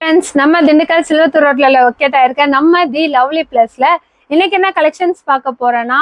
Friends, நம்ம திண்டுக்கல் சில்வத்தூர் ரோட்ல locate ஆயிருக்க நம்ம தி லவ்லி பிளேஸ்ல இன்னைக்கு என்ன கலெக்ஷன்ஸ் பார்க்க போறோம்னா,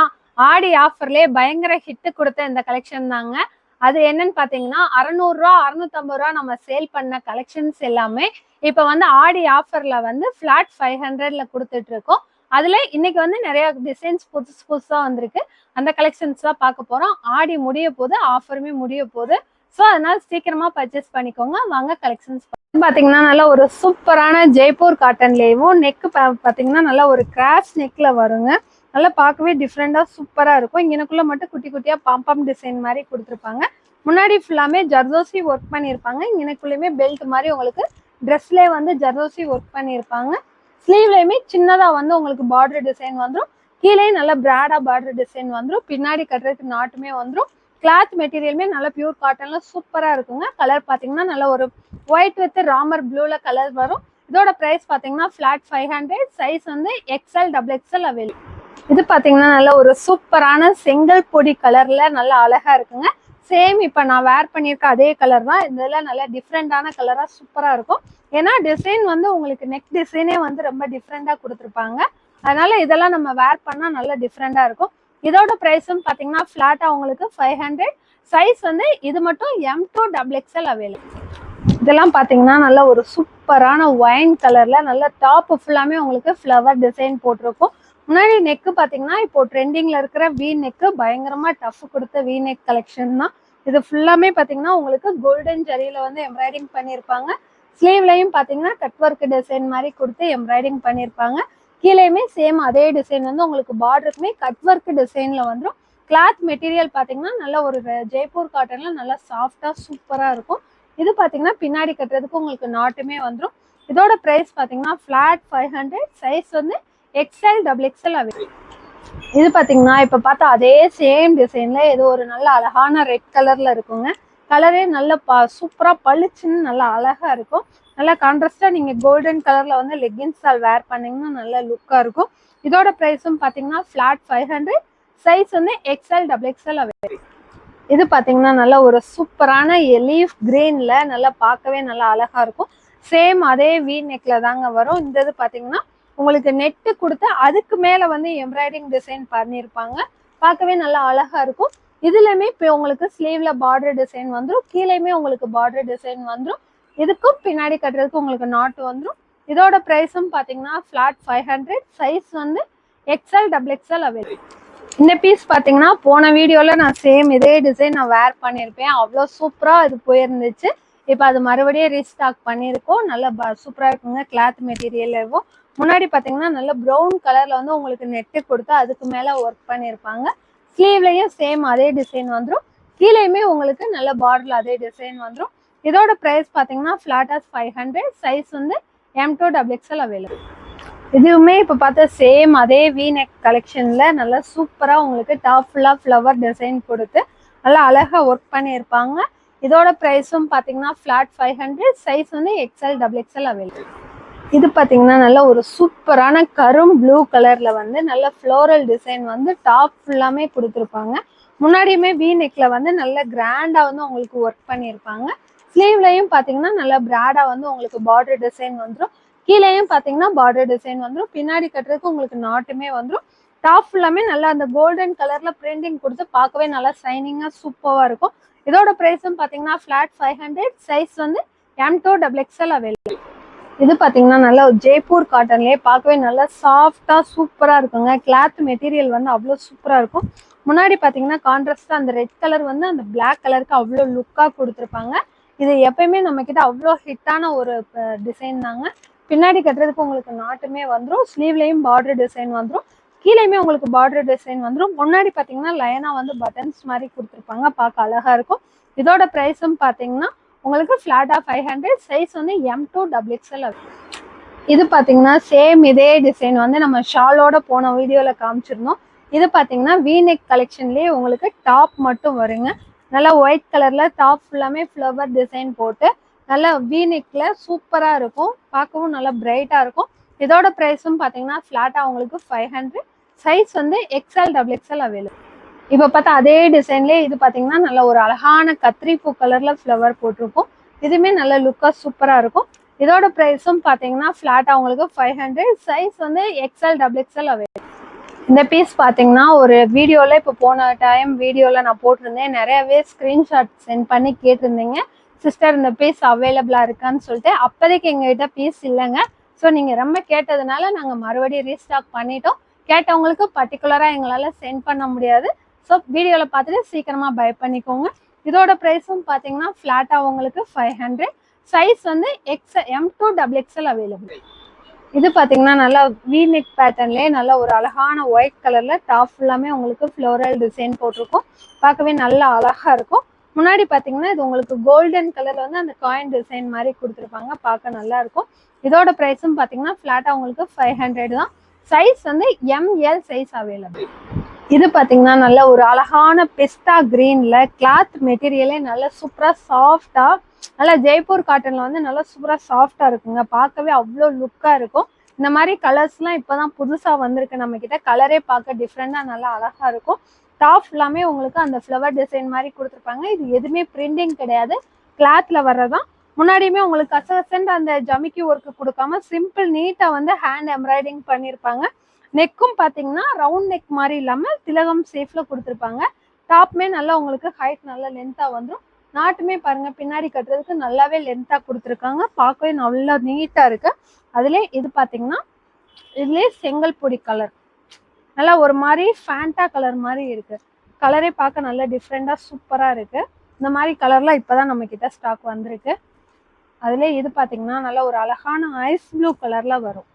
ஆடி ஆஃபர்லயே பயங்கர ஹிட் கொடுத்த இந்த கலெக்ஷன் தாங்க. அது என்னன்னு பாத்தீங்கன்னா 600 ரூபா 650 ரூபா நம்ம சேல் பண்ண கலெக்ஷன்ஸ் எல்லாமே இப்ப வந்து ஆடி ஆஃபர்ல வந்து ஃபிளாட் 500ல கொடுத்துட்டு இருக்கோம். அதுல இன்னைக்கு வந்து நிறைய டிசைன்ஸ் புதுசா வந்திருக்கு. அந்த கலெக்ஷன்ஸ் தான் பார்க்க போறோம். ஆடி முடிய போது, ஆஃபருமே முடிய போகுது. ஸோ அதனால சீக்கிரமா பர்ச்சேஸ் பண்ணிக்கோங்க. வாங்க கலெக்ஷன்ஸ் பாத்தீங்கன்னா நல்ல ஒரு சூப்பரான ஜெய்ப்பூர் காட்டன்லேயும் நெக் பாத்தீங்கன்னா நல்லா ஒரு கிராஸ் நெக்ல வருங்க. நல்லா பார்க்கவே டிஃப்ரெண்டா சூப்பரா இருக்கும். இங்கனக்குள்ள மட்டும் குட்டி குட்டியா பாம்பம் டிசைன் மாதிரி கொடுத்துருப்பாங்க. முன்னாடி ஃபுல்லாமே ஜர்தோசி ஒர்க் பண்ணியிருப்பாங்க. இங்கனக்குள்ளயுமே பெல்ட் மாதிரி உங்களுக்கு ட்ரெஸ்லேயே வந்து ஜர்தோசி ஒர்க் பண்ணியிருப்பாங்க. ஸ்லீவ்லயுமே சின்னதா வந்து உங்களுக்கு பார்டர் டிசைன் வந்துடும். கீழே நல்லா பிராடா பார்டர் டிசைன் வந்துடும். பின்னாடி கட்டுறதுக்கு நாட்டுமே வந்துடும். கிளாத் மெட்டீரியலுமே நல்லா பியூர் காட்டன்ல சூப்பரா இருக்குங்க. கலர் பாத்தீங்கன்னா நல்ல ஒரு ஒயிட் வித் ராமர் ப்ளூல கலர் வரும். இதோட பிரைஸ் பாத்தீங்கன்னா ஃபிளாட் 500. சைஸ் வந்து XL XXL அவைலபிள். இது பாத்தீங்கன்னா நல்ல ஒரு சூப்பரான செங்கல் பொடி கலர்ல நல்லா அழகா இருக்குங்க. சேம் இப்ப நான் வேர் பண்ணியிருக்க அதே கலர் தான். இதெல்லாம் நல்லா டிஃப்ரெண்டான கலரா சூப்பரா இருக்கும். ஏன்னா டிசைன் வந்து உங்களுக்கு நெக் டிசைனே வந்து ரொம்ப டிஃப்ரெண்டா கொடுத்துருப்பாங்க. அதனால இதெல்லாம் நம்ம வேர் பண்ணா நல்லா டிஃப்ரெண்டா இருக்கும். இதோட பிரைஸும் பாத்தீங்கன்னா ஃபிளாட்டா உங்களுக்கு 500. சைஸ் வந்து இது மட்டும் M2 XXL அவைலபிள். இதெல்லாம் பாத்தீங்கன்னா நல்ல ஒரு சூப்பரான ஒயின் கலர்ல நல்ல டாப் ஃபுல்லாமே உங்களுக்கு ஃப்ளவர் டிசைன் போட்டிருக்கும். முன்னாடி நெக்கு பாத்தீங்கன்னா இப்போ ட்ரெண்டிங்ல இருக்கிற வி நெக்கு பயங்கரமா டஃப் கொடுத்த வி நெக் கலெக்ஷன் தான். இது ஃபுல்லாமே பாத்தீங்கன்னா உங்களுக்கு கோல்டன் ஜரியில வந்து எம்ப்ராய்டிங் பண்ணியிருப்பாங்க. ஸ்லீவ்லையும் பாத்தீங்கன்னா கட் ஒர்க் டிசைன் மாதிரி கொடுத்து எம்ப்ராய்டிங் பண்ணியிருப்பாங்க. கீழேயுமே சேம் அதே டிசைன் வந்து உங்களுக்கு பார்டருக்குமே கட் ஒர்க் டிசைன்ல வந்துடும். கிளாத் மெட்டீரியல் பாத்தீங்கன்னா நல்ல ஒரு ஜெய்ப்பூர் காட்டன்ல நல்லா சாஃப்டா சூப்பரா இருக்கும். இது பாத்தீங்கன்னா பின்னாடி கட்டுறதுக்கு உங்களுக்கு நாட்டுமே வந்துடும். இதோட பிரைஸ் பாத்தீங்கன்னா ஃபிளாட் 500. சைஸ் வந்து XL XXL அவைலபிள். இது பாத்தீங்கன்னா இப்ப பார்த்தா அதே சேம் டிசைன்ல ஏதோ ஒரு நல்ல அழகான ரெட் கலர்ல இருக்குங்க. கலரே நல்ல சூப்பரா பளிச்சுன்னு நல்லா அழகா இருக்கும். நல்லா கான்ட்ராஸ்டா நீங்க கோல்டன் கலர்ல வந்து லெகின்ஸ் வேர் பண்ணீங்கன்னா நல்ல லுக்கா இருக்கும். இதோட பிரைஸும் பாத்தீங்கன்னா ஃபிளாட் 500. சைஸ் வந்து XL XXL அவைலபிள். இது பாத்தீங்கன்னா நல்ல ஒரு சூப்பரான லீஃப் கிரீன்ல நல்லா பார்க்கவே நல்லா அழகா இருக்கும். சேம் அதே வி நெக்ல தாங்க வரும். இந்த இது பாத்தீங்கன்னா உங்களுக்கு நெட்டு கொடுத்து அதுக்கு மேல வந்து எம்ப்ராய்டிங் டிசைன் பண்ணியிருப்பாங்க. பார்க்கவே நல்லா அழகா இருக்கும். இதுலயுமே இப்போ உங்களுக்கு ஸ்லீவ்ல பார்டர் டிசைன் வந்துடும். கீழேயுமே உங்களுக்கு பார்டர் டிசைன் வந்துடும். இதுக்கும் பின்னாடி கட்டுறதுக்கு உங்களுக்கு நாட்டு வந்துடும். இதோட பிரைஸும் பாத்தீங்கன்னா ஃபிளாட் 500. சைஸ் வந்து XL XXL அவைலபிள். இந்த பீஸ் பாத்தீங்கன்னா போன வீடியோல நான் சேம் இதே டிசைன் நான் வேர் பண்ணியிருப்பேன். அவ்வளோ சூப்பரா இது போயிருந்துச்சு. இப்போ அது மறுபடியும் ரீஸ்டாக் பண்ணியிருக்கோம். நல்லா சூப்பரா இருக்குங்க. கிளாத் மெட்டீரியல் இருக்கும். முன்னாடி பாத்தீங்கன்னா நல்ல ப்ரௌன் கலர்ல வந்து உங்களுக்கு நெட்டு கொடுத்து அதுக்கு மேல ஒர்க் பண்ணியிருப்பாங்க. ஸ்லீவ்லயும் சேம் அதே டிசைன் வந்துடும். கீழேயுமே உங்களுக்கு நல்ல பார்டர்ல அதே டிசைன் வந்துடும். இதோட பிரைஸ் பாத்தீங்கன்னா ஃபிளாட் 500. சைஸ் வந்து M2 XXL அவைலபிள். இதுவுமே இப்போ பார்த்தா சேம் அதே வி நெக் கலெக்ஷன்ல நல்லா சூப்பரா உங்களுக்கு டாப் ஃபுல்லா ஃப்ளவர் டிசைன் கொடுத்து நல்லா அழகா ஒர்க் பண்ணியிருப்பாங்க. இதோட பிரைஸும் பாத்தீங்கன்னா ஃபிளாட் 500. சைஸ் வந்து XL XXL அவைலபிள். இது பாத்தீங்கன்னா நல்ல ஒரு சூப்பரான கரும் ப்ளூ கலர்ல வந்து நல்ல ஃப்ளோரல் டிசைன் வந்து டாப் ஃபுல்லாமே கொடுத்துருப்பாங்க. முன்னாடியுமே வி நெக்ல வந்து நல்ல கிராண்டா வந்து உங்களுக்கு ஒர்க் பண்ணியிருப்பாங்க. ஸ்லீவ்லையும் பாத்தீங்கன்னா நல்ல பிராடா வந்து உங்களுக்கு பார்டர் டிசைன் வந்துடும். கீழேயும் பாத்தீங்கன்னா பார்டர் டிசைன் வந்துடும். பின்னாடி கட்டுறதுக்கு உங்களுக்கு நாட்டுமே வந்துடும். டாப் ஃபுல்லாமே நல்லா அந்த கோல்டன் கலர்ல பிரிண்டிங் கொடுத்து பார்க்கவே நல்லா ஷைனிங்கா சூப்பரா இருக்கும். இதோட பிரைஸும் பாத்தீங்கன்னா ஃபிளாட் 500. சைஸ் வந்து M2 XXL அவைலபிள். இது பாத்தீங்கன்னா நல்ல ஒரு ஜெய்ப்பூர் காட்டன்லயே பார்க்கவே நல்லா சாஃப்டா சூப்பரா இருக்குங்க. கிளாத் மெட்டீரியல் வந்து அவ்வளோ சூப்பரா இருக்கும். முன்னாடி பாத்தீங்கன்னா கான்ட்ராஸ்டா அந்த ரெட் கலர் வந்து அந்த பிளாக் கலருக்கு அவ்வளோ லுக்கா கொடுத்துருப்பாங்க. இது எப்பயுமே நம்ம கிட்ட அவ்வளோ ஹிட்டான ஒரு டிசைன் தாங்க. பின்னாடி கட்டுறதுக்கு உங்களுக்கு நாட்டுமே வந்துடும். ஸ்லீவ்லையும் பார்டர் டிசைன் வந்துடும். கீழேயுமே உங்களுக்கு பார்டர் டிசைன் வந்துடும். முன்னாடி பாத்தீங்கன்னா லைனா வந்து பட்டன்ஸ் மாதிரி கொடுத்துருப்பாங்க. பார்க்க அழகா இருக்கும். இதோட பிரைஸும் பாத்தீங்கன்னா உங்களுக்கு ஃபிளாட்டா 500. சைஸ் வந்து M2 XXL. இது பாத்தீங்கன்னா சேம் இதே டிசைன் வந்து நம்ம ஷாலோட போன வீடியோல காமிச்சிருந்தோம். இது பாத்தீங்கன்னா வி நெக் கலெக்ஷன்லயே உங்களுக்கு டாப் மட்டும் வருங்க. நல்லா ஒயிட் கலர்ல டாப் ஃபுல்லாமே ஃப்ளவர் டிசைன் போட்டு நல்லா வி நெக்ல சூப்பரா இருக்கும். பார்க்கவும் நல்லா பிரைட்டா இருக்கும். இதோட பிரைஸும் பாத்தீங்கன்னா ஃபிளாட்டா உங்களுக்கு 500. சைஸ் வந்து XL XXL அவைலபிள். இப்போ பார்த்தா அதே டிசைன்லேயே இது பார்த்தீங்கன்னா நல்ல ஒரு அழகான கத்திரி பூ கலர்ல ஃப்ளவர் போட்டிருக்கும். இதுவுமே நல்ல லுக்காக சூப்பராக இருக்கும். இதோட ப்ரைஸும் பார்த்தீங்கன்னா ஃப்ளாட்டாக உங்களுக்கு 500. சைஸ் வந்து எக்ஸ்எல் டபுள் எக்ஸ்எல் அவைலபிள். இந்த பீஸ் பார்த்தீங்கன்னா ஒரு வீடியோவில் இப்போ போன டைம் வீடியோவில் நான் போட்டிருந்தேன், நிறையவே ஸ்க்ரீன்ஷாட் சென்ட் பண்ணி கேட்டிருந்தீங்க சிஸ்டர் இந்த பீஸ் அவைலபிளாக இருக்கான்னு சொல்லிட்டு. அப்போதைக்கு எங்ககிட்ட பீஸ் இல்லைங்க. ஸோ நீங்கள் ரொம்ப கேட்டதுனால நாங்கள் மறுபடியும் ரீஸ்டாக் பண்ணிட்டோம். கேட்டவங்களுக்கு பர்டிகுலராக எங்களால் சென்ட் பண்ண முடியாது. ஸோ வீடியோவில் பார்த்துட்டு சீக்கிரமாக பை பண்ணிக்கோங்க. இதோட ப்ரைஸும் பார்த்தீங்கன்னா ஃப்ளாட்டாக உங்களுக்கு 500. சைஸ் வந்து M2 டபுள் எக்ஸ்எல் அவைலபிள். இது பார்த்தீங்கன்னா நல்லா V-neck பேட்டர்ன்லேயே நல்ல ஒரு அழகான ஒயிட் கலரில் டாப் ஃபுல்லாமே உங்களுக்கு ஃப்ளோரல் டிசைன் போட்டிருக்கும். பார்க்கவே நல்லா அழகாக இருக்கும். முன்னாடி பார்த்தீங்கன்னா இது உங்களுக்கு கோல்டன் கலரில் வந்து அந்த காயின் டிசைன் மாதிரி கொடுத்துருப்பாங்க, பார்க்க நல்லா இருக்கும். இதோட ப்ரைஸும் பார்த்தீங்கன்னா ஃப்ளாட்டாக உங்களுக்கு 500 தான். சைஸ் வந்து ML சைஸ் அவைலபிள். இது பார்த்தீங்கன்னா நல்ல ஒரு அழகான பிஸ்தா கிரீனில் கிளாத் மெட்டீரியலே நல்ல சூப்பராக சாஃப்டாக, நல்லா ஜெய்ப்பூர் காட்டனில் வந்து நல்லா சூப்பராக சாஃப்டாக இருக்குங்க. பார்க்கவே அவ்வளோ லுக்காக இருக்கும். இந்த மாதிரி கலர்ஸ்லாம் இப்போ தான் புதுசாக வந்திருக்கு நம்மக்கிட்ட. கலரே பார்க்க டிஃப்ரெண்டாக நல்லா அழகாக இருக்கும். டாப் ஃபுல்லாமே உங்களுக்கு அந்த ஃப்ளவர் டிசைன் மாதிரி கொடுத்துருப்பாங்க. இது எதுவுமே பிரிண்டிங் கிடையாது, கிளாத்தில் வர்றதான். முன்னாடியுமே உங்களுக்கு கசகசன்ட் அந்த ஜமிக்கி ஒர்க்கு கொடுக்காம சிம்பிள் நீட்டாக வந்து ஹேண்ட் எம்ப்ராய்டிங் பண்ணியிருப்பாங்க. நெக்கும் பார்த்தீங்கன்னா ரவுண்ட் நெக் மாதிரி இல்லாமல் திலகம் சேஃபில் கொடுத்துருப்பாங்க. டாப்புமே நல்லா உங்களுக்கு ஹைட் நல்லா லென்த்தாக வந்துடும். நாட்டுமே பாருங்க பின்னாடி கட்டுறதுக்கு நல்லாவே லென்த்தாக கொடுத்துருக்காங்க. பார்க்கவே நல்லா நீட்டாக இருக்கு. அதுலேயே இது பார்த்தீங்கன்னா இதுலேயே செங்கல் பொடி கலர் நல்லா ஒரு மாதிரி ஃபேண்டா கலர் மாதிரி இருக்கு. கலரே பார்க்க நல்லா டிஃப்ரெண்டாக சூப்பராக இருக்கு. இந்த மாதிரி கலர்லாம் இப்போதான் நம்ம கிட்ட ஸ்டாக் வந்திருக்கு. அதுலேயே இது பார்த்தீங்கன்னா நல்லா ஒரு அழகான ஐஸ் ப்ளூ கலர்ல வரும்.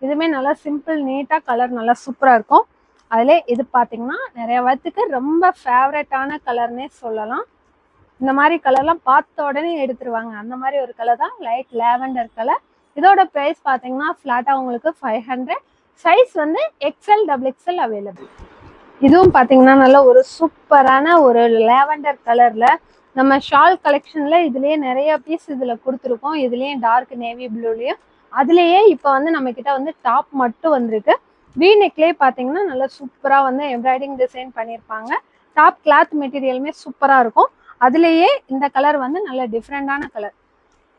இதுவுமே நல்லா சிம்பிள் நீட்டாக கலர் நல்லா சூப்பராக இருக்கும். அதிலே இது பார்த்தீங்கன்னா நிறைய பேத்துக்கு ரொம்ப ஃபேவரட்டான கலர்னே சொல்லலாம். இந்த மாதிரி கலர்லாம் பார்த்த உடனே எடுத்துருவாங்க. அந்த மாதிரி ஒரு கலர் தான் லைட் லேவெண்டர் கலர். இதோட ப்ரைஸ் பார்த்தீங்கன்னா ஃப்ளாட்டாக உங்களுக்கு 500. சைஸ் வந்து எக்ஸ்எல் டபுள் எக்ஸ்எல் அவைலபிள். இதுவும் பார்த்தீங்கன்னா நல்ல ஒரு சூப்பரான ஒரு லேவெண்டர் கலரில் நம்ம ஷால் கலெக்ஷனில் இதுலேயே நிறைய பீஸ் இதில் கொடுத்துருக்கோம். இதுலேயும் டார்க் நேவி ப்ளூலேயும் அதுலேயே இப்போ வந்து நம்மக்கிட்ட வந்து டாப் மட்டும் வந்திருக்கு. V-neckலேயே பார்த்தீங்கன்னா நல்லா சூப்பராக வந்து எம்ப்ராய்டிங் டிசைன் பண்ணியிருப்பாங்க. டாப் கிளாத் மெட்டீரியலுமே சூப்பராக இருக்கும். அதுலேயே இந்த கலர் வந்து நல்ல டிஃப்ரெண்டான கலர்,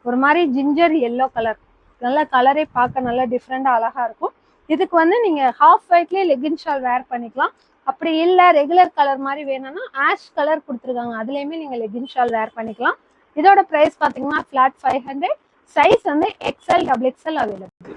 ஒரு மாதிரி ஜிஞ்சர் எல்லோ கலர். நல்ல கலரே பார்க்க நல்லா டிஃப்ரெண்டாக அழகாக இருக்கும். இதுக்கு வந்து நீங்கள் ஹாஃப் ஒயிட்லேயே லெகின் ஷால் வேர் பண்ணிக்கலாம். அப்படி இல்லை ரெகுலர் கலர் மாதிரி வேணும்னா ஆஷ் கலர் கொடுத்துருக்காங்க, அதுலேயுமே நீங்கள் லெகின் ஷால் வேர் பண்ணிக்கலாம். இதோட ப்ரைஸ் பார்த்தீங்கன்னா ஃப்ளாட் 500. சைஸ் வந்து எக்ஸ்எல் டபுள் எக்ஸ்எல் அவைலபிள்.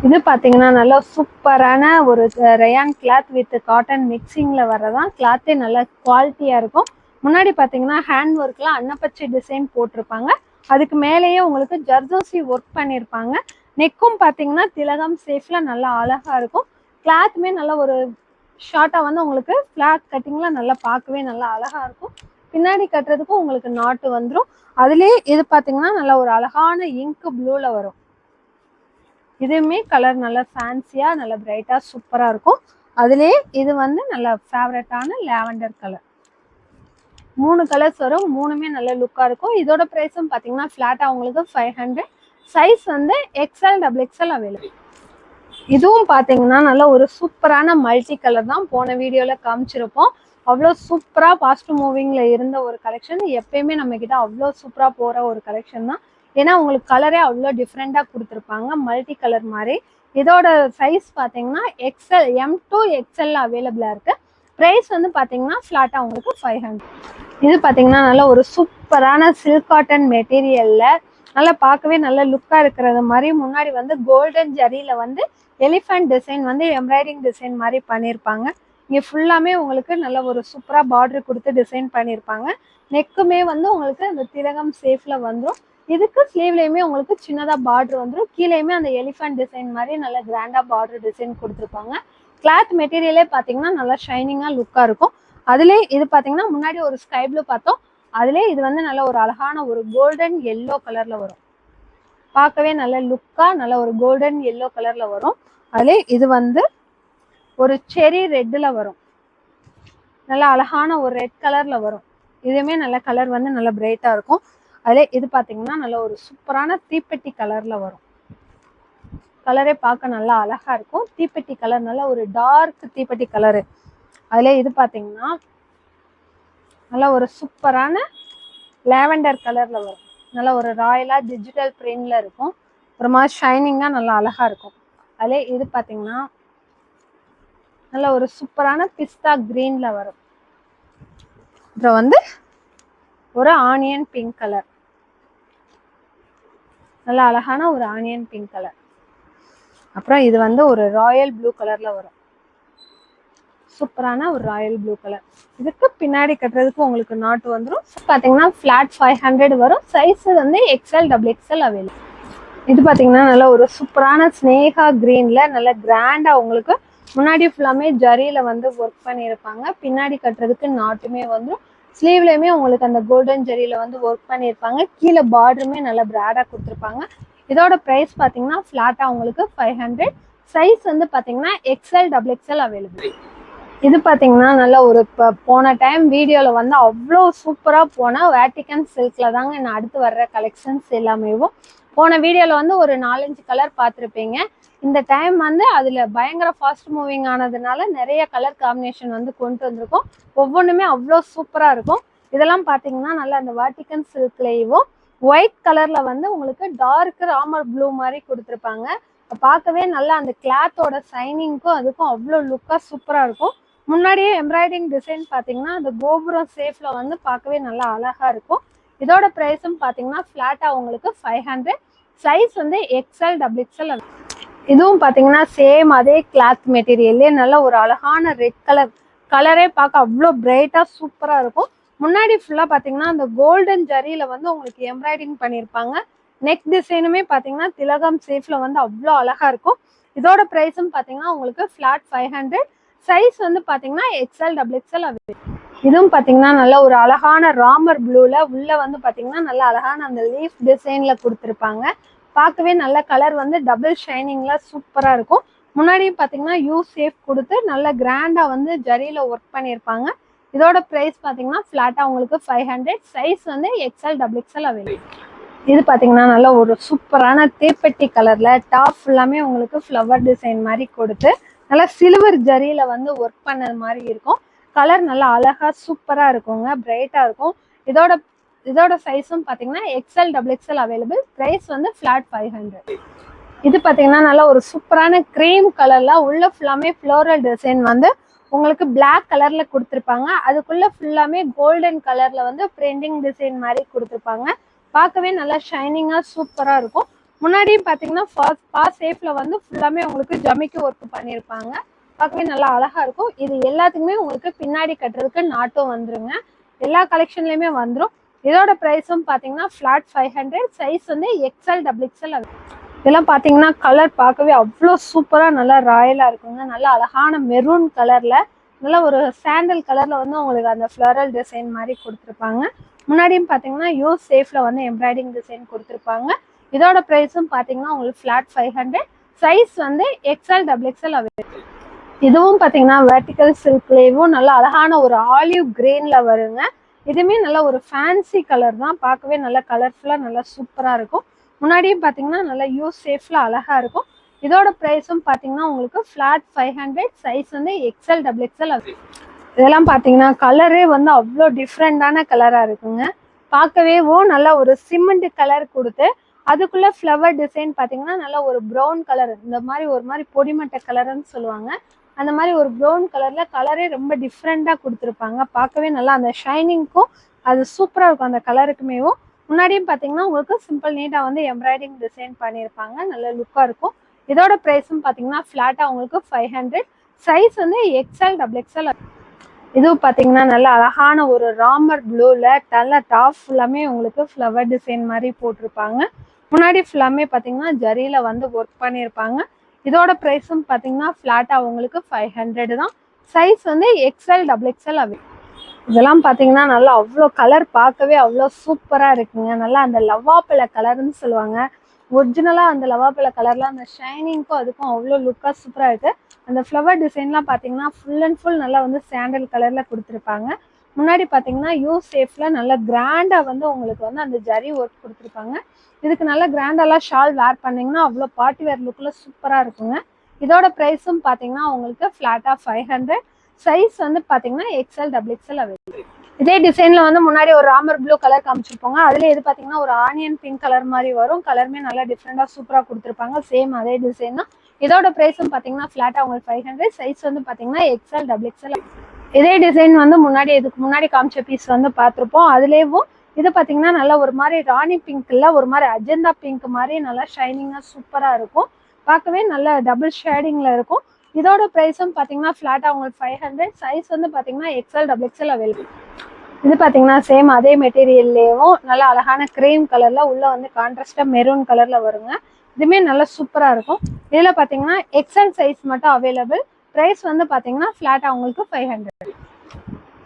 இது பார்த்தீங்கன்னா நல்லா சூப்பரான ஒரு ரயான் கிளாத் வித் காட்டன் மிக்சிங்கில் வர்றதான். கிளாத்தே நல்லா குவாலிட்டியாக இருக்கும். முன்னாடி பார்த்தீங்கன்னா ஹேண்ட் ஒர்க்லாம் அன்னப்பச்சை டிசைன் போட்டிருப்பாங்க. அதுக்கு மேலேயே உங்களுக்கு ஜர்தோசி ஒர்க் பண்ணியிருப்பாங்க. நெக்கும் பார்த்தீங்கன்னா திலகம் சேஃபில் நல்லா அழகாக இருக்கும். கிளாத்துமே நல்லா ஒரு ஷார்ட்டாக வந்து உங்களுக்கு ஃப்ளாட் கட்டிங்கில் நல்லா பார்க்கவே நல்லா அழகாக இருக்கும். பின்னாடி கட்டுறதுக்கும் உங்களுக்கு நாட்டு வந்துடும். அதுலேயே இது பார்த்தீங்கன்னா நல்லா ஒரு அழகான இங்க் ப்ளூவில் வரும். இதுவுமே கலர் நல்லா ஃபேன்சியாக நல்லா பிரைட்டாக சூப்பராக இருக்கும். அதுலேயே இது வந்து நல்ல ஃபேவரட்டான லேவெண்டர் கலர். 3 கலர்ஸ் வரும், 3மே நல்ல லுக்காக இருக்கும். இதோட ப்ரைஸும் பார்த்தீங்கன்னா ஃப்ளாட்டாக உங்களுக்கு 500. சைஸ் வந்து எக்ஸ்எல் டபுள் எக்ஸ்எல் அவைலபிள். இதுவும் பார்த்தீங்கன்னா நல்ல ஒரு சூப்பரான மல்டி கலர் தான். போன வீடியோவில் காமிச்சிருப்போம். அவ்வளோ சூப்பராக ஃபாஸ்ட் மூவிங்கில் இருந்த ஒரு கலெக்ஷன். எப்பயுமே நம்மக்கிட்ட அவ்வளோ சூப்பராக போகிற ஒரு கலெக்ஷன் தான். ஏன்னா உங்களுக்கு கலரே அவ்வளோ டிஃப்ரெண்ட்டாக கொடுத்துருப்பாங்க, மல்டி கலர் மாதிரி. இதோட சைஸ் பார்த்தீங்கன்னா எக்ஸ்எல் M2 எக்ஸ்எல் அவைலபிளாக இருக்குது. ப்ரைஸ் வந்து பார்த்தீங்கன்னா ஃப்ளாட்டாக உங்களுக்கு 500. இது பார்த்தீங்கன்னா நல்ல ஒரு சூப்பரான சில்க் காட்டன் மெட்டீரியலில் நல்லா பார்க்கவே நல்ல லுக்காக இருக்கிறது மாதிரி முன்னாடி வந்து கோல்டன் ஜரியில் வந்து எலிஃபண்ட் டிசைன் வந்து எம்ப்ராய்டிங் டிசைன் மாதிரி பண்ணியிருப்பாங்க. இங்கே ஃபுல்லாமே உங்களுக்கு நல்ல ஒரு சூப்பராக பார்டர் கொடுத்து டிசைன் பண்ணியிருப்பாங்க. நெக்குமே வந்து உங்களுக்கு அந்த திலகம் சேஃபில் வந்துடும். இதுக்கு ஸ்லீவ்லேயுமே உங்களுக்கு சின்னதாக பார்டர் வந்துடும். கீழேயுமே அந்த எலிஃபண்ட் டிசைன் மாதிரி நல்ல கிராண்டாக பார்டர் டிசைன் கொடுத்துருப்பாங்க. கிளாத் மெட்டீரியலே பார்த்தீங்கன்னா நல்லா ஷைனிங்காக லுக்காக இருக்கும். அதுலேயே இது பார்த்தீங்கன்னா முன்னாடி ஒரு ஸ்கை ப்ளூ பார்த்தோம். அதுலேயே இது வந்து நல்ல ஒரு அழகான ஒரு கோல்டன் எல்லோ கலரில் வரும். பார்க்கவே நல்ல லுக்காக நல்ல ஒரு கோல்டன் எல்லோ கலரில் வரும். அதுலேயே இது வந்து ஒரு செரி ரெட்டில் வரும். நல்லா அழகான ஒரு ரெட் கலரில் வரும். இதுவுமே நல்ல கலர் வந்து நல்ல பிரைட்டாக இருக்கும். அதிலே இது பார்த்தீங்கன்னா நல்ல ஒரு சூப்பரான தீப்பெட்டி கலரில் வரும். கலரே பார்க்க நல்லா அழகாக இருக்கும். தீப்பெட்டி கலர் நல்ல ஒரு டார்க் தீப்பெட்டி கலரு. அதில் இது பார்த்தீங்கன்னா நல்லா ஒரு சூப்பரான லேவெண்டர் கலரில் வரும். நல்ல ஒரு ராயலா டிஜிட்டல் பிரிண்ட்ல இருக்கும். ஒரு மாதிரி ஷைனிங்கா நல்லா அழகா இருக்கும். அதே இது பாத்தீங்கன்னா நல்ல ஒரு சூப்பரான பிஸ்தா கிரீன்ல வரும். அப்புறம் வந்து ஒரு ஆனியன் பிங்க் கலர், நல்ல அழகான ஒரு ஆனியன் பிங்க் கலர். அப்புறம் இது வந்து ஒரு ராயல் ப்ளூ கலர்ல வரும். சூப்பரான ஒரு ராயல் ப்ளூ கலர். இதுக்கு பின்னாடி கட்டுறதுக்கு உங்களுக்கு நாட்டு வந்துடும். பாத்தீங்கன்னா ஃபிளாட் 500 வரும். சைஸ் வந்து XL XXL அவைலபிள். இது பாத்தீங்கன்னா நல்ல ஒரு சூப்பரான ஸ்னேகா கிரீன்ல நல்ல கிராண்டா உங்களுக்கு முன்னாடி ஃபுல்லாமே ஜரியில வந்து ஒர்க் பண்ணியிருப்பாங்க. பின்னாடி கட்டுறதுக்கு நாட்டுமே வந்துடும். ஸ்லீவ்லயுமே உங்களுக்கு அந்த கோல்டன் ஜரியில வந்து ஒர்க் பண்ணியிருப்பாங்க. கீழே பார்டருமே நல்லா பிராடா கொடுத்துருப்பாங்க. இதோட பிரைஸ் பாத்தீங்கன்னா ஃபிளாட்டா உங்களுக்கு 500. சைஸ் வந்து பாத்தீங்கன்னா XL XXL அவைலபிள். இது பாத்தீங்கன்னா நல்ல ஒரு போன டைம் வீடியோல வந்து அவ்வளோ சூப்பரா போன வேட்டிகன் சில்க்ல தாங்க நான் அடுத்து வர்ற கலெக்ஷன்ஸ் எல்லாமேவும். போன வீடியோல வந்து ஒரு 4-5 கலர் பார்த்துருப்பீங்க. இந்த டைம் வந்து அதுல பயங்கர ஃபாஸ்ட் மூவிங் ஆனதுனால நிறைய கலர் காம்பினேஷன் வந்து கொண்டு வந்திருக்கோம். ஒவ்வொன்றுமே அவ்வளோ சூப்பரா இருக்கும். இதெல்லாம் பாத்தீங்கன்னா நல்லா அந்த வேட்டிகன் சில்க்லேயும் ஒயிட் கலர்ல வந்து உங்களுக்கு டார்க் ராமர் ப்ளூ மாதிரி கொடுத்துருப்பாங்க. பார்க்கவே நல்லா அந்த கிளாத்தோட சைனிங்க்கும் அதுக்கும் அவ்வளோ லுக்கா சூப்பரா இருக்கும். முன்னாடியே எம்ப்ராய்டிங் டிசைன் பாத்தீங்கன்னா அந்த கோபுரம் சேஃப்ல வந்து பார்க்கவே நல்லா அழகா இருக்கும். இதோட பிரைஸும் பாத்தீங்கன்னா ஃபிளாட்டா உங்களுக்கு 500. சைஸ் வந்து XL XXL. இதுவும் பாத்தீங்கன்னா சேம் அதே கிளாத் மெட்டீரியல்லே நல்ல ஒரு அழகான ரெட் கலரே பார்க்க அவ்வளோ பிரைட்டா சூப்பரா இருக்கும். முன்னாடி ஃபுல்லா பாத்தீங்கன்னா அந்த கோல்டன் ஜரியில வந்து உங்களுக்கு எம்ப்ராய்டிங் பண்ணியிருப்பாங்க. நெக் டிசைனுமே பாத்தீங்கன்னா திலகம் சேஃப்ல வந்து அவ்வளோ அழகா இருக்கும். இதோட பிரைஸும் பாத்தீங்கன்னா உங்களுக்கு ஃபிளாட் 500. சைஸ் வந்து பாத்தீங்கன்னா XL XXL அவைலபிள். இதுவும் பாத்தீங்கன்னா நல்ல ஒரு அழகான ராமர் ப்ளூல உள்ள வந்து பாத்தீங்கன்னா நல்ல அழகான அந்த லீஃப் டிசைன்ல கொடுத்துருப்பாங்க. பார்க்கவே நல்ல கலர் வந்து டபுள் ஷைனிங்ல சூப்பரா இருக்கும். முன்னாடியும் பாத்தீங்கன்னா யூ சேஃப் கொடுத்து நல்ல கிராண்டா வந்து ஜரியில ஒர்க் பண்ணியிருப்பாங்க. இதோட பிரைஸ் பாத்தீங்கன்னா ஃபிளாட்டா உங்களுக்கு 500. சைஸ் வந்து XL XXL அவைலபிள். இது பாத்தீங்கன்னா நல்ல ஒரு சூப்பரான தீப்பெட்டி கலர்ல டாப் ஃபுல்லாமே உங்களுக்கு ஃப்ளவர் டிசைன் மாதிரி கொடுத்து நல்லா சில்வர் ஜரியில வந்து ஒர்க் பண்ணது மாதிரி இருக்கும். கலர் நல்லா அழகா சூப்பரா இருக்குங்க, பிரைட்டா இருக்கும். இதோட சைஸும் பாத்தீங்கன்னா XL XXL அவைலபிள். பிரைஸ் வந்து ஃபிளாட் 500. இது பாத்தீங்கன்னா நல்ல ஒரு சூப்பரான கிரீம் கலர்ல உள்ள ஃபுல்லாமே ஃப்ளோரல் டிசைன் வந்து உங்களுக்கு பிளாக் கலர்ல கொடுத்துருப்பாங்க. அதுக்குள்ள ஃபுல்லாமே கோல்டன் கலர்ல வந்து பிரிண்டிங் டிசைன் மாதிரி கொடுத்துருப்பாங்க. பார்க்கவே நல்லா ஷைனிங்கா சூப்பரா இருக்கும். முன்னாடியும் பாத்தீங்கன்னா சேஃப்ல வந்து ஃபுல்லாமே உங்களுக்கு ஜமிக்கு ஒர்க் பண்ணியிருப்பாங்க. பார்க்கவே நல்லா அழகா இருக்கும். இது எல்லாத்துக்குமே உங்களுக்கு பின்னாடி கட்டுறதுக்கு நாட்டும் வந்துருங்க. எல்லா கலெக்ஷன்லயுமே வந்துடும். இதோட பிரைஸும் பாத்தீங்கன்னா ஃபிளாட் 500. சைஸ் வந்து XL XXL. இதெல்லாம் பாத்தீங்கன்னா கலர் பார்க்கவே அவ்வளோ சூப்பரா நல்லா ராயலா இருக்குங்க. நல்லா அழகான மெரூன் கலர்ல நல்ல ஒரு சாண்டல் கலர்ல வந்து உங்களுக்கு அந்த ஃப்ளோரல் டிசைன் மாதிரி கொடுத்துருப்பாங்க. முன்னாடியும் பாத்தீங்கன்னா யூ சேஃப்ல வந்து எம்ப்ராய்டிங் டிசைன் கொடுத்துருப்பாங்க. இதோட பிரைஸும் பாத்தீங்கன்னா உங்களுக்கு ஃபிளாட் 500. சைஸ் வந்து XL XXL அவைலபிள். இதுவும் பாத்தீங்கன்னா வெர்டிகல் சில்க்லேயும் நல்ல அழகான ஒரு ஆலிவ் கிரீன்ல வருங்க. இதுவுமே நல்ல ஒரு ஃபேன்சி கலர் தான். பார்க்கவே நல்லா கலர்ஃபுல்லா நல்லா சூப்பரா இருக்கும். முன்னாடியும் பாத்தீங்கன்னா நல்லா யூ சேஃப்ல அழகா இருக்கும். இதோட பிரைஸும் பாத்தீங்கன்னா உங்களுக்கு ஃபிளாட் 500. சைஸ் வந்து XL XXL. இதெல்லாம் பாத்தீங்கன்னா கலரே வந்து அவ்வளோ டிஃப்ரெண்டான கலரா இருக்குங்க. பார்க்கவே நல்ல ஒரு சிமெண்ட் கலர் கொடுத்து அதுக்குள்ள ஃப்ளவர் டிசைன் பாத்தீங்கன்னா நல்ல ஒரு ப்ரௌன் கலர், இந்த மாதிரி ஒரு மாதிரி பொடிமட்டை கலர்னு சொல்லுவாங்க. அந்த மாதிரி ஒரு ப்ரௌன் கலர்ல கலரே ரொம்ப டிஃப்ரெண்டா கொடுத்துருப்பாங்க. பார்க்கவே நல்லா அந்த ஷைனிங்க்கும் அது சூப்பரா இருக்கும் அந்த கலருக்குமேவும். முன்னாடியும் பாத்தீங்கன்னா உங்களுக்கு சிம்பிள் நீட்டா வந்து எம்ப்ராய்டிங் டிசைன் பண்ணியிருப்பாங்க. நல்ல லுக்கா இருக்கும். இதோட பிரைஸும் பாத்தீங்கன்னா ஃபிளாட்டா உங்களுக்கு 500. சைஸ் வந்து XL XXL. இதுவும் பாத்தீங்கன்னா நல்ல அழகான ஒரு ராமர் ப்ளூல நல்ல டாப் ஃபுல்லாமே உங்களுக்கு ஃப்ளவர் டிசைன் மாதிரி போட்டிருப்பாங்க. முன்னாடி ஃபுல்லாமே பாத்தீங்கன்னா ஜரியில வந்து ஒர்க் பண்ணியிருப்பாங்க. இதோட பிரைஸும் பாத்தீங்கன்னா ஃபிளாட்டா உங்களுக்கு 500 தான். சைஸ் வந்து XL XXL அவைலபிள். இதெல்லாம் பாத்தீங்கன்னா நல்லா அவ்வளோ கலர் பார்க்கவே அவ்வளோ சூப்பரா இருக்குங்க. நல்லா அந்த லவ்வாப்பழ கலர்னு சொல்லுவாங்க. ஒரிஜினலா அந்த லவ்வாப்பழ கலர்ல அந்த ஷைனிங்க்கும் அதுக்கும் அவ்வளோ லுக்கா சூப்பரா இருக்கு. அந்த ஃப்ளவர் டிசைன்லாம் பாத்தீங்கன்னா ஃபுல் அண்ட் ஃபுல் நல்லா வந்து சாண்டல் கலர்ல கொடுத்துருப்பாங்க. முன்னாடி பாத்தீங்கன்னா யூ சேஃப்ல நல்லா கிராண்டா வந்து உங்களுக்கு வந்து அந்த ஜரி ஒர்க் கொடுத்துருப்பாங்க. இதுக்கு நல்லா கிராண்டெல்லாம் ஷால் வேர் பண்ணீங்கன்னா அவ்வளோ பார்ட்டி வேர் லுக்ல சூப்பரா இருக்குங்க. இதோட பிரைஸும் பாத்தீங்கன்னா உங்களுக்கு ஃபிளாட்டா 500. சைஸ் வந்து பாத்தீங்கன்னா XL XXL அவைலபிள். இதே டிசைன்ல வந்து முன்னாடி ஒரு ராமர் ப்ளூ கலர் காமிச்சிருப்பாங்க. அதுல இது பாத்தீங்கன்னா ஒரு ஆனியன் பிங்க் கலர் மாதிரி வரும். கலருமே நல்லா டிஃப்ரெண்டா சூப்பரா கொடுத்துருப்பாங்க. சேம் அதே டிசைன் தான். இதோட பிரைஸும் பாத்தீங்கன்னா ஃபிளாட்டா உங்களுக்கு 500. சைஸ் வந்து பாத்தீங்கன்னா எக்ஸ்எல் டபுள் எக்ஸ்எல். இதே டிசைன் வந்து இதுக்கு முன்னாடி காமிச்ச பீஸ் வந்து பார்த்துருப்போம். அதுலேயும் இது பார்த்தீங்கன்னா நல்லா ஒரு மாதிரி ராணி பிங்க்ல ஒரு மாதிரி அஜந்தா பிங்க் மாதிரி நல்லா ஷைனிங்காக சூப்பராக இருக்கும். பார்க்கவே நல்லா டபுள் ஷேடிங்ல இருக்கும். இதோட ப்ரைஸும் பார்த்தீங்கன்னா ஃப்ளாட்டாக உங்களுக்கு 500. சைஸ் வந்து பார்த்தீங்கன்னா எக்ஸ்எல் டபுள் எக்ஸ்எல் அவைலபிள். இது பார்த்தீங்கன்னா சேம் அதே மெட்டீரியல்லேயும் நல்லா அழகான க்ரீம் கலரில் உள்ள வந்து கான்ட்ராஸ்டாக மெரூன் கலரில் வருங்க. இதுவுமே நல்லா சூப்பராக இருக்கும். இதில் பார்த்தீங்கன்னா எக்ஸ்எல் சைஸ் மட்டும் அவைலபிள். ப்ரைஸ் வந்து பார்த்தீங்கன்னா ஃப்ளாட்டாக உங்களுக்கு 500.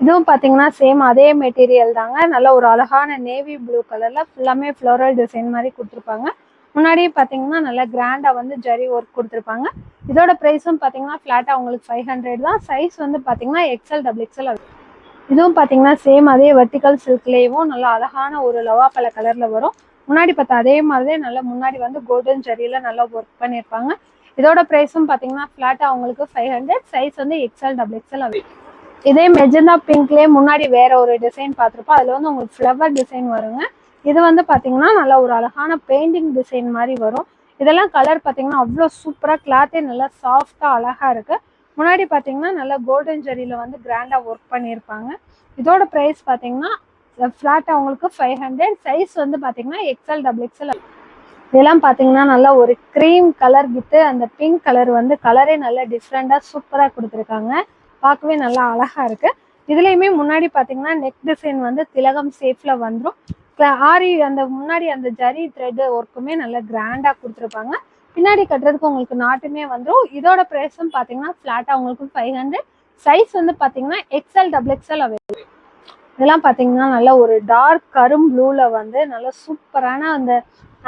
இதுவும் பார்த்தீங்கன்னா சேம் அதே மெட்டீரியல் தாங்க. நல்ல ஒரு அழகான நேவி ப்ளூ கலரில் ஃபுல்லாமே ஃப்ளோரல் டிசைன் மாதிரி கொடுத்துருப்பாங்க. முன்னாடி பார்த்தீங்கன்னா நல்லா கிராண்டாக வந்து ஜரி ஒர்க் கொடுத்துருப்பாங்க. இதோட ப்ரைஸும் பார்த்தீங்கன்னா ஃப்ளாட்டாக உங்களுக்கு 500 தான். சைஸ் வந்து பார்த்தீங்கன்னா எக்ஸ்எல் டபுள் எக்ஸ்எல். இதுவும் பார்த்தீங்கன்னா சேம் அதே வெர்டிக்கல் சில்க்லேயும் நல்லா அழகான ஒரு லவாப்பழ கலரில் வரும். முன்னாடி பார்த்தா அதே மாதிரியே நல்லா முன்னாடி வந்து கோல்டன் ஜரியில் நல்லா ஒர்க் பண்ணியிருப்பாங்க. இதோட ப்ரைஸும் பார்த்தீங்கன்னா ஃப்ளாட்டாக உங்களுக்கு 500. சைஸ் வந்து எக்ஸ்எல் டபுள் எக்ஸ்எல். இதே மெஜந்தா பிங்க்லேயே முன்னாடி வேற ஒரு டிசைன் பார்த்துருப்போம். அதில் வந்து உங்களுக்கு ஃப்ளவர் டிசைன் வருங்க. இது வந்து பார்த்தீங்கன்னா நல்லா ஒரு அழகான பெயிண்டிங் டிசைன் மாதிரி வரும். இதெல்லாம் கலர் பார்த்தீங்கன்னா அவ்வளோ சூப்பராக, கிளாத்தே நல்லா சாஃப்டாக அழகாக இருக்குது. முன்னாடி பார்த்தீங்கன்னா நல்லா கோல்டன் ஜரியில் வந்து கிராண்டாக ஒர்க் பண்ணியிருப்பாங்க. இதோட ப்ரைஸ் பார்த்தீங்கன்னா ஃப்ளாட்டாக உங்களுக்கு 500. சைஸ் வந்து பார்த்தீங்கன்னா எக்ஸ்எல் டபுள் எக்ஸ்எல். இதெல்லாம் பார்த்தீங்கன்னா நல்லா ஒரு க்ரீம் கலர் வித்து அந்த பிங்க் கலர் வந்து கலரே நல்லா டிஃப்ரெண்டாக சூப்பராக கொடுத்துருக்காங்க. பார்க்கவே நல்லா அழகா இருக்கு. இதுலயுமே முன்னாடி பாத்தீங்கன்னா நெக் டிசைன் வந்து திலகம் ஷேப்ல வந்துடும். ஆரி அந்த முன்னாடி அந்த ஜரி த்ரெட் ஒர்க்குமே நல்லா கிராண்டா கொடுத்துருப்பாங்க. பின்னாடி கட்டுறதுக்கு உங்களுக்கு நாட்டுமே வந்துடும். இதோட ப்ரைஸும் பாத்தீங்கன்னா ஃபிளாட்டா உங்களுக்கு 500. சைஸ் வந்து பாத்தீங்கன்னா எக்ஸ்எல் டபுள் எக்ஸ்எல் அவைலபிள். இதெல்லாம் பாத்தீங்கன்னா நல்ல ஒரு டார்க் கரும் ப்ளூல வந்து நல்ல சூப்பரான அந்த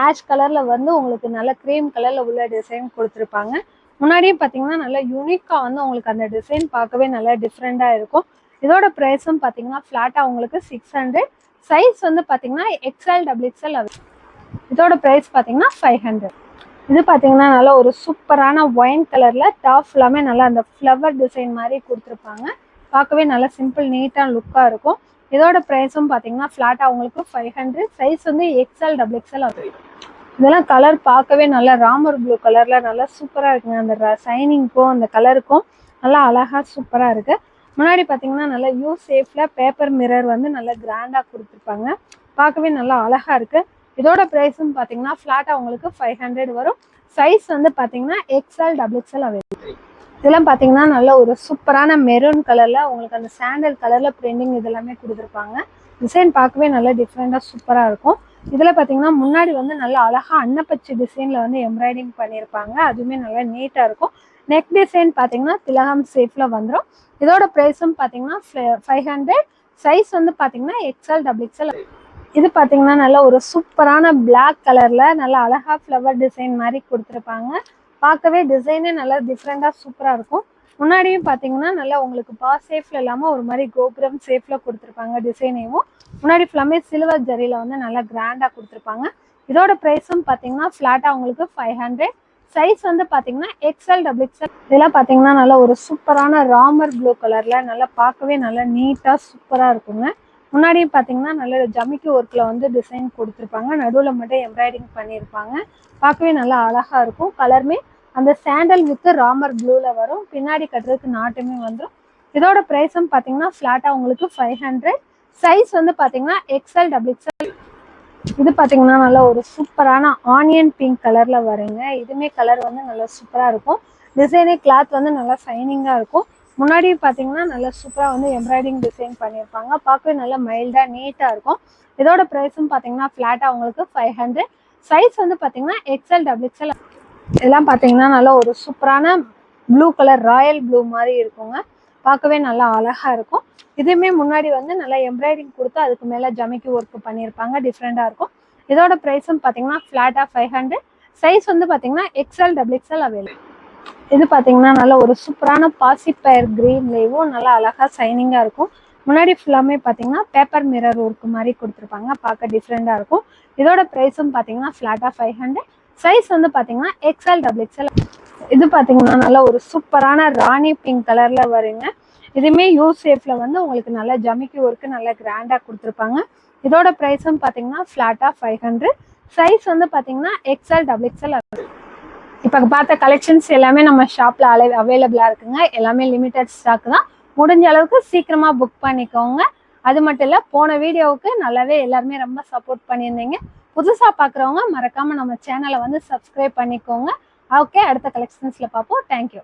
ஆஷ் கலர்ல வந்து உங்களுக்கு நல்ல க்ரீம் கலர்ல உள்ள டிசைன் கொடுத்துருப்பாங்க. முன்னாடியே பார்த்தீங்கன்னா நல்லா யூனிக்காக வந்து உங்களுக்கு அந்த டிசைன் பார்க்கவே நல்லா டிஃப்ரெண்ட்டாக இருக்கும். இதோட ப்ரைஸும் பார்த்தீங்கன்னா ஃப்ளாட்டாக உங்களுக்கு 600. சைஸ் வந்து பார்த்தீங்கன்னா எக்ஸ்எல் டபுள் எக்ஸ்எல். இதோட ப்ரைஸ் பார்த்தீங்கன்னா 500. இது பார்த்தீங்கன்னா நல்லா ஒரு சூப்பரான ஒயின் கலரில் டாப் ஃபுல்லாமே நல்லா அந்த ஃப்ளவர் டிசைன் மாதிரி கொடுத்துருப்பாங்க. பார்க்கவே நல்லா சிம்பிள் நீட்டாக லுக்காக இருக்கும். இதோட ப்ரைஸும் பார்த்தீங்கன்னா ஃப்ளாட்டாக உங்களுக்கு 500. சைஸ் வந்து எக்ஸ்எல் டபுள் எக்ஸ்எல் ஆகும். இதெல்லாம் கலர் பார்க்கவே நல்லா ராமர் ப்ளூ கலர்ல நல்லா சூப்பரா இருக்குங்க. அந்த சைனிங்க்கும் அந்த கலருக்கும் நல்லா அழகா சூப்பரா இருக்கு. முன்னாடி பாத்தீங்கன்னா நல்லா யூ ஷேப்ல பேப்பர் மிரர் வந்து நல்லா கிராண்டா கொடுத்துருப்பாங்க. பார்க்கவே நல்லா அழகா இருக்கு. இதோட பிரைஸும் பாத்தீங்கன்னா ஃபிளாட்டா உங்களுக்கு 500 வரும். சைஸ் வந்து பாத்தீங்கன்னா எக்ஸ்எல் டபுள் எக்ஸ்எல் அவைலபிள். இதெல்லாம் பாத்தீங்கன்னா நல்ல ஒரு சூப்பரான மெரூன் கலர்ல உங்களுக்கு அந்த சாண்டல் கலர்ல பிரிண்டிங் இதெல்லாமே கொடுத்துருப்பாங்க. டிசைன் பார்க்கவே நல்லா டிஃப்ரெண்டா சூப்பரா இருக்கும். இதில் பார்த்தீங்கன்னா முன்னாடி வந்து நல்லா அழகாக அன்னப்பச்சி டிசைனில் வந்து எம்ப்ராய்டிங் பண்ணியிருப்பாங்க. அதுவுமே நல்லா நீட்டாக இருக்கும். நெக் டிசைன் பார்த்தீங்கன்னா திலகம் ஷேப்பில் வந்துடும். இதோட ப்ரைஸும் பார்த்தீங்கன்னா 500. சைஸ் வந்து பார்த்தீங்கன்னா எக்ஸ்எல் டபுள் எக்ஸ்எல். இது பார்த்தீங்கன்னா நல்லா ஒரு சூப்பரான பிளாக் கலரில் நல்லா அழகாக ஃப்ளவர் டிசைன் மாதிரி கொடுத்துருப்பாங்க. பார்க்கவே டிசைனே நல்லா டிஃப்ரெண்ட்டாக சூப்பராக இருக்கும். முன்னாடியும் பார்த்தீங்கன்னா நல்லா உங்களுக்கு பாஸ் ஷேப்ல இல்லாமல் ஒரு மாதிரி கோபுரம் ஷேப்பில் கொடுத்துருப்பாங்க. டிசைனையும் முன்னாடி ஃபுல்லாமே சில்வர் ஜரியில் வந்து நல்லா கிராண்டாக கொடுத்துருப்பாங்க. இதோட ப்ரைஸும் பார்த்தீங்கன்னா ஃப்ளாட்டாக உங்களுக்கு 500. சைஸ் வந்து பார்த்தீங்கன்னா எக்ஸ்எல் டபுள் எக்ஸ்எல். இதெல்லாம் பார்த்தீங்கன்னா நல்லா ஒரு சூப்பரான ராமர் ப்ளூ கலரில் நல்லா பார்க்கவே நல்லா நீட்டாக சூப்பராக இருக்குங்க. முன்னாடியும் பார்த்தீங்கன்னா நல்ல ஜமிக்கி ஒர்க்கில் வந்து டிசைன் கொடுத்துருப்பாங்க. நடுவில் மட்டும் எம்ப்ராய்டிங் பண்ணியிருப்பாங்க. பார்க்கவே நல்லா அழகாக இருக்கும். கலருமே அந்த சாண்டல் வித் ராமர் ப்ளூவில் வரும். பின்னாடி கட்டுறதுக்கு நாட்டுமே வந்துடும். இதோட ப்ரைஸும் பார்த்தீங்கன்னா ஃப்ளாட்டாக உங்களுக்கு 500. சைஸ் வந்து பார்த்தீங்கன்னா எக்ஸ்எல் டபுள் எக்ஸ்எல். இது பார்த்தீங்கன்னா நல்லா ஒரு சூப்பரான ஆனியன் பிங்க் கலரில் வருங்க. இதுவுமே கலர் வந்து நல்லா சூப்பராக இருக்கும். டிசைனே கிளாத் வந்து நல்லா ஷைனிங்காக இருக்கும். முன்னாடி பார்த்தீங்கன்னா நல்லா சூப்பராக வந்து எம்ப்ராய்டிங் டிசைன் பண்ணியிருப்பாங்க. பார்க்கவே நல்லா மைல்டாக நீட்டாக இருக்கும். இதோட ப்ரைஸும் பார்த்தீங்கன்னா ஃப்ளாட்டாக உங்களுக்கு 500. சைஸ் வந்து பார்த்தீங்கன்னா எக்ஸ்எல் டபுள் எக்ஸ்எல். இதெல்லாம் பார்த்தீங்கன்னா நல்லா ஒரு சூப்பரான ப்ளூ கலர் ராயல் ப்ளூ மாதிரி இருக்குங்க. பார்க்கவே நல்லா அழகாக இருக்கும். இதுவுமே முன்னாடி வந்து நல்லா எம்ப்ராய்டிங் கொடுத்து அதுக்கு மேலே ஜமிக்கி ஒர்க் பண்ணியிருப்பாங்க. டிஃப்ரெண்டாக இருக்கும். இதோட ப்ரைஸும் பார்த்தீங்கன்னா ஃப்ளாட்டாக 500. சைஸ் வந்து பார்த்தீங்கன்னா எக்ஸ்எல் டபுள் எக்ஸ்எல் அவைலபிள். இது பார்த்தீங்கன்னா நல்லா ஒரு சூப்பரான பாசிப்பயர் க்ரீன்லேயும் நல்லா அழகாக ஷைனிங்காக இருக்கும். முன்னாடி ஃபுல்லாமே பார்த்தீங்கன்னா பேப்பர் மிரர் ஒர்க் மாதிரி கொடுத்துருப்பாங்க. பார்க்க டிஃப்ரெண்டாக இருக்கும். இதோட ப்ரைஸும் பார்த்தீங்கன்னா ஃப்ளாட்டாக 500. சைஸ் வந்து பார்த்தீங்கன்னா எக்ஸ்எல் டபுள் எக்ஸ்எல். இது பார்த்தீங்கன்னா நல்லா ஒரு சூப்பரான ராணி பிங்க் கலரில் வருங்க. இதுவுமே யூ ஷேப்ல வந்து உங்களுக்கு நல்ல ஜமிக்கி ஒர்க்கு நல்ல கிராண்டா கொடுத்துருப்பாங்க. இதோட ப்ரைஸும் பார்த்தீங்கன்னா ஃப்ளாட்டாக 500. சைஸ் வந்து பார்த்தீங்கன்னா XL XXL. இப்போ பார்த்த கலெக்ஷன்ஸ் எல்லாமே நம்ம ஷாப்பில் அவைலபிளாக இருக்குங்க. எல்லாமே லிமிடெட் ஸ்டாக் தான். முடிஞ்ச அளவுக்கு சீக்கிரமாக புக் பண்ணிக்கோங்க. அது மட்டும் இல்லை, போன வீடியோவுக்கு நல்லாவே எல்லாருமே ரொம்ப சப்போர்ட் பண்ணியிருந்தீங்க. புதுசாக பார்க்குறவங்க மறக்காமல் நம்ம சேனலை வந்து சப்ஸ்கிரைப் பண்ணிக்கோங்க. ஓகே, அடுத்த கலெக்ஷன்ஸில் பார்ப்போம். தேங்க்யூ.